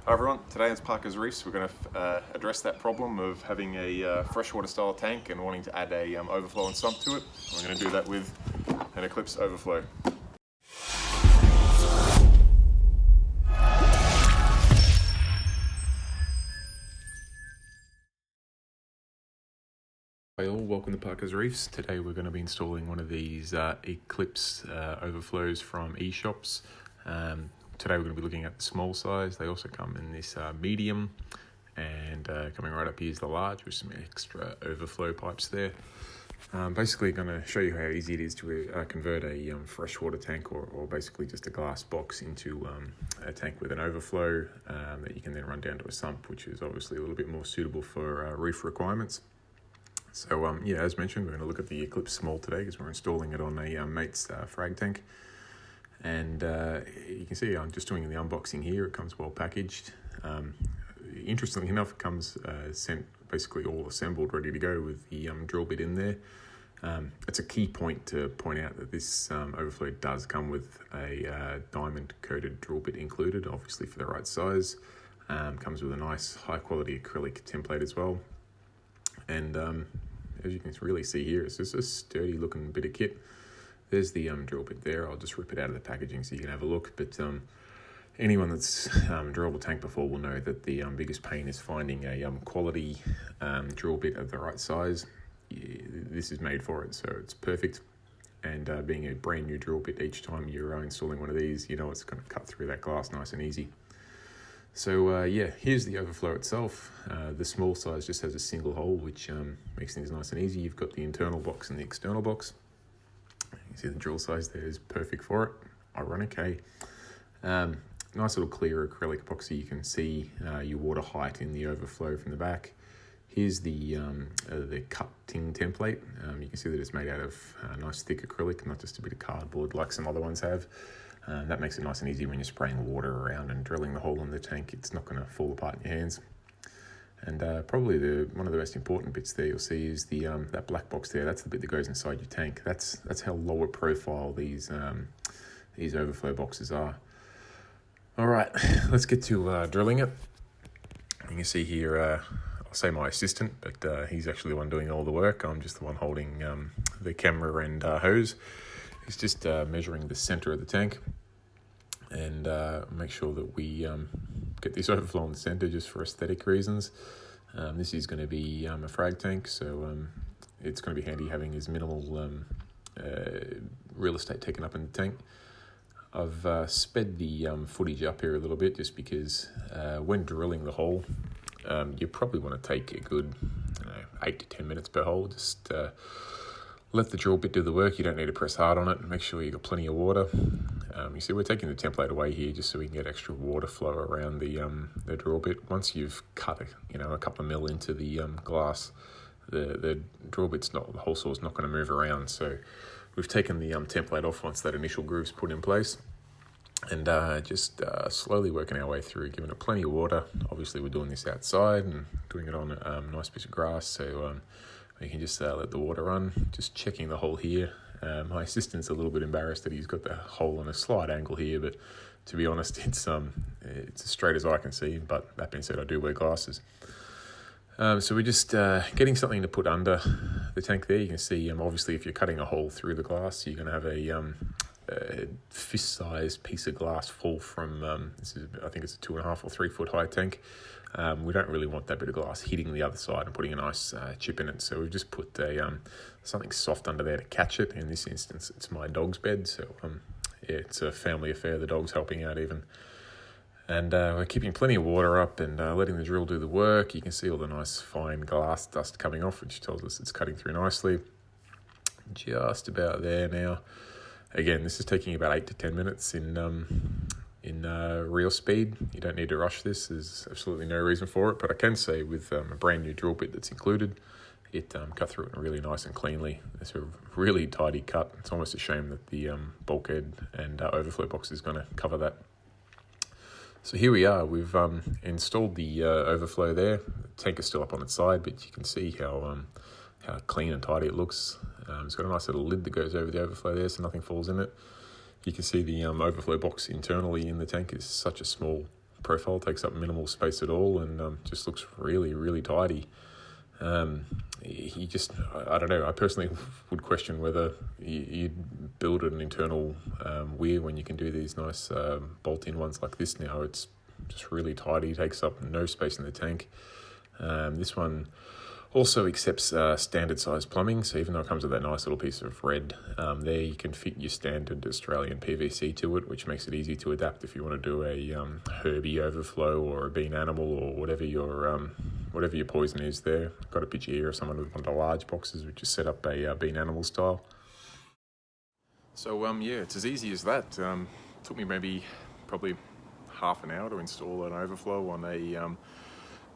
Hi everyone, today as Parker's Reefs we're going to address that problem of having a freshwater style tank and wanting to add a overflow and sump to it. We're going to do that with an Eclipse Overflow. Hi all, welcome to Parker's Reefs. Today we're going to be installing one of these Eclipse Overflows from eShopps. Today we're going to be looking at the small size. They also come in this medium, and coming right up here is the large with some extra overflow pipes there. Basically going to show you how easy it is to convert a freshwater tank or basically just a glass box into a tank with an overflow that you can then run down to a sump, which is obviously a little bit more suitable for reef requirements. So yeah, as mentioned, we're going to look at the Eclipse Small today because we're installing it on a mate's frag tank. And you can see I'm just doing the unboxing here. It comes well packaged. Interestingly enough, it comes sent basically all assembled, ready to go with the drill bit in there. It's a key point to point out that this overflow does come with a diamond coated drill bit included, obviously for the right size. Comes with a nice high quality acrylic template as well. And as you can really see here, it's just a sturdy looking bit of kit. There's the drill bit there. I'll just rip it out of the packaging so you can have a look. But anyone that's drilled a tank before will know that the biggest pain is finding a quality drill bit of the right size. This is made for it, so it's perfect. And being a brand new drill bit each time you're installing one of these, you know it's going to cut through that glass nice and easy. So yeah, here's the overflow itself. The small size just has a single hole, which makes things nice and easy. You've got the internal box and the external box. You see the drill size there is perfect for it. Ironic, hey? Nice little clear acrylic epoxy. You can see your water height in the overflow from the back. Here's the cutting template. You can see that it's made out of nice thick acrylic, not just a bit of cardboard like some other ones have. That makes it nice and easy when you're spraying water around and drilling the hole in the tank. It's not going to fall apart in your hands. And probably one of the most important bits there you'll see is the that black box there. That's the bit that goes inside your tank. That's how lower profile these overflow boxes are. All right, let's get to drilling it. You can see here, I'll say my assistant, but he's actually the one doing all the work. I'm just the one holding the camera and hose. He's just measuring the center of the tank and make sure that we get this overflow in the center just for aesthetic reasons. This is going to be a frag tank, so it's going to be handy having as minimal real estate taken up in the tank. I've sped the footage up here a little bit just because when drilling the hole, you probably want to take a good 8 to 10 minutes per hole. Just let the drill bit do the work. You don't need to press hard on it. Make sure you've got plenty of water. You see we're taking the template away here just so we can get extra water flow around the drill bit. Once you've cut a couple of mil into the glass, the drill bit's the hole saw's not going to move around. So we've taken the template off once that initial groove's put in place, and just slowly working our way through, giving it plenty of water. Obviously we're doing this outside and doing it on a nice piece of grass, so you can just let the water run. Just checking the hole here. My assistant's a little bit embarrassed that he's got the hole on a slight angle here, but to be honest, it's as straight as I can see. But that being said, I do wear glasses. So we're just getting something to put under the tank there. You can see, obviously, if you're cutting a hole through the glass, you're going to have a fist-sized piece of glass fall from, I think it's a 2.5 or 3 foot high tank. We don't really want that bit of glass hitting the other side and putting a nice chip in it. So we've just put something soft under there to catch it. In this instance, it's my dog's bed. So yeah, it's a family affair. The dog's helping out even. And we're keeping plenty of water up and letting the drill do the work. You can see all the nice fine glass dust coming off, which tells us it's cutting through nicely. Just about there now. Again, this is taking about 8 to 10 minutes in real speed. You don't need to rush this. There's absolutely no reason for it. But I can say with a brand new drill bit that's included, it cut through it really nice and cleanly. It's a really tidy cut. It's almost a shame that the bulkhead and overflow box is going to cover that. So here we are. We've installed the overflow there. The tank is still up on its side, but you can see how clean and tidy it looks. It's got a nice little lid that goes over the overflow there, so nothing falls in it. You can see the overflow box internally in the tank is such a small profile, takes up minimal space at all, and just looks really, really tidy. I don't know, I personally would question whether you'd build an internal weir when you can do these nice bolt-in ones like this now. It's just really tidy, takes up no space in the tank. This one also accepts standard size plumbing, so even though it comes with that nice little piece of red there, you can fit your standard Australian PVC to it, which makes it easy to adapt if you want to do a herby overflow or a bean animal or whatever your poison is there. I've got a picture here of someone with one of the large boxes which is set up a bean animal style. So yeah, it's as easy as that. Took me probably half an hour to install an overflow on a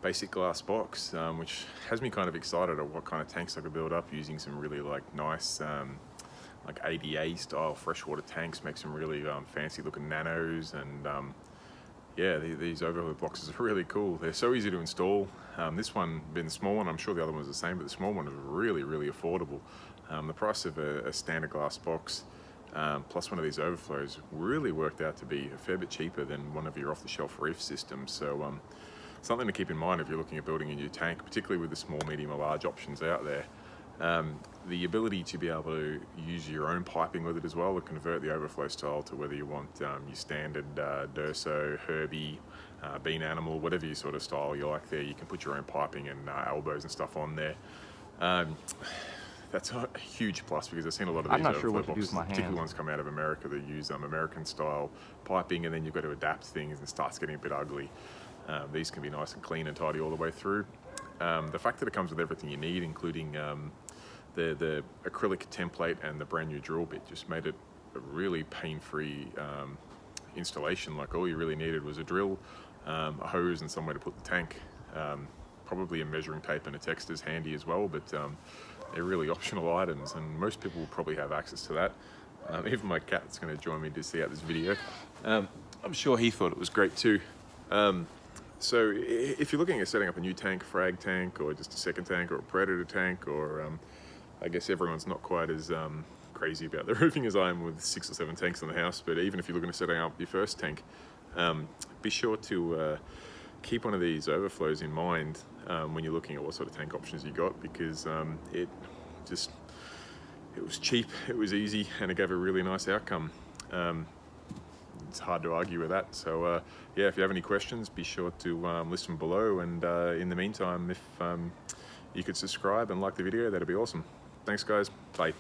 basic glass box, which has me kind of excited at what kind of tanks I could build up using some really nice like ADA style freshwater tanks, make some really fancy looking nanos, and yeah, these overflow boxes are really cool. They're so easy to install. This one, being the small one, I'm sure the other one was the same, but the small one is really, really affordable. The price of a standard glass box plus one of these overflows really worked out to be a fair bit cheaper than one of your off-the-shelf Reef systems. So something to keep in mind if you're looking at building a new tank, particularly with the small, medium or large options out there. The ability to be able to use your own piping with it as well, to convert the overflow style to whether you want your standard Durso, herby, bean animal, whatever your sort of style you like there. You can put your own piping and elbows and stuff on there. That's a huge plus, because I've seen a lot of these overflow boxes, particularly ones come out of America, that use American style piping, and then you've got to adapt things and it starts getting a bit ugly. These can be nice and clean and tidy all the way through. The fact that it comes with everything you need, including the acrylic template and the brand new drill bit, just made it a really pain-free installation. Like, all you really needed was a drill, a hose and somewhere to put the tank. Probably a measuring tape and a texter's handy as well, but they're really optional items, and most people will probably have access to that. Even my cat's going to join me to see out this video. I'm sure he thought it was great too. So if you're looking at setting up a new tank, frag tank, or just a second tank, or a predator tank, or I guess everyone's not quite as crazy about the roofing as I am with 6 or 7 tanks in the house, but even if you're looking at setting up your first tank, be sure to keep one of these overflows in mind when you're looking at what sort of tank options you got, because it was cheap, it was easy, and it gave a really nice outcome. It's hard to argue with that. So yeah, if you have any questions, be sure to list them below, and in the meantime, if you could subscribe and like the video, that'd be awesome. Thanks guys, bye.